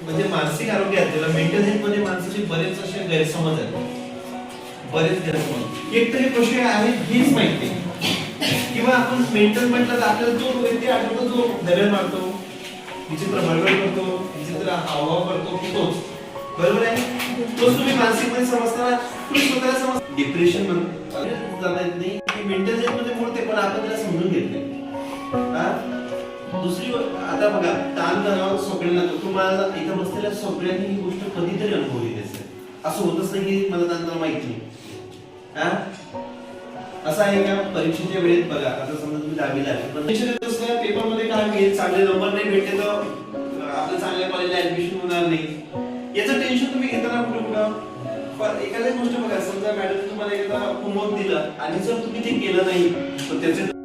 म्हणजे मानसिक आरोग्य आहे त्याला मेंटल हेल्थ मध्ये माणसाचे बरेच असे गैरसमज आहेत. बरेच गैरसमज. एक तर हे कसे आहे हेच माहिती किंवा आपण मेंटल म्हटलं तर आपल्याला तो व्यक्ती आठवतो जो दरड मारतो, विचित्र बडबड करतो, विचित्र हावभाव करतो तोच. बरोबर आहे? तोच तुम्ही मानसिक मध्ये समजताना तुम्ही स्वतःला समज डिप्रेशन म्हणून नाही की मेंटल हेल्थ मध्ये मोडते पण आपण त्याला समजून घेत नाही. दुसरी आता बघा ताण तणाव सगळ्यांना तुम्हाला इथं बसलेल्या सगळ्यांनी ही गोष्ट कधीतरी अनुभवली असेल. असं होतच नाही की मला ताण तणाव माहित नाही. असं आहे का परीक्षेच्या वेळेत बघा आता समजा तुम्ही 10वीला आहे पण परीक्षेत असल्या पेपर मध्ये काय होईल चांगले नंबर नाही भेटले तर आपल्या चांगल्या कॉलेजला ऍडमिशन होणार नाही याचं टेन्शन तुम्ही घेताना कुठं पण एखादी गोष्ट बघा समजा मॅडम तुम्हाला एखादा होमवर्क दिला आणि जर तुम्ही ते केलं नाही तर त्याचे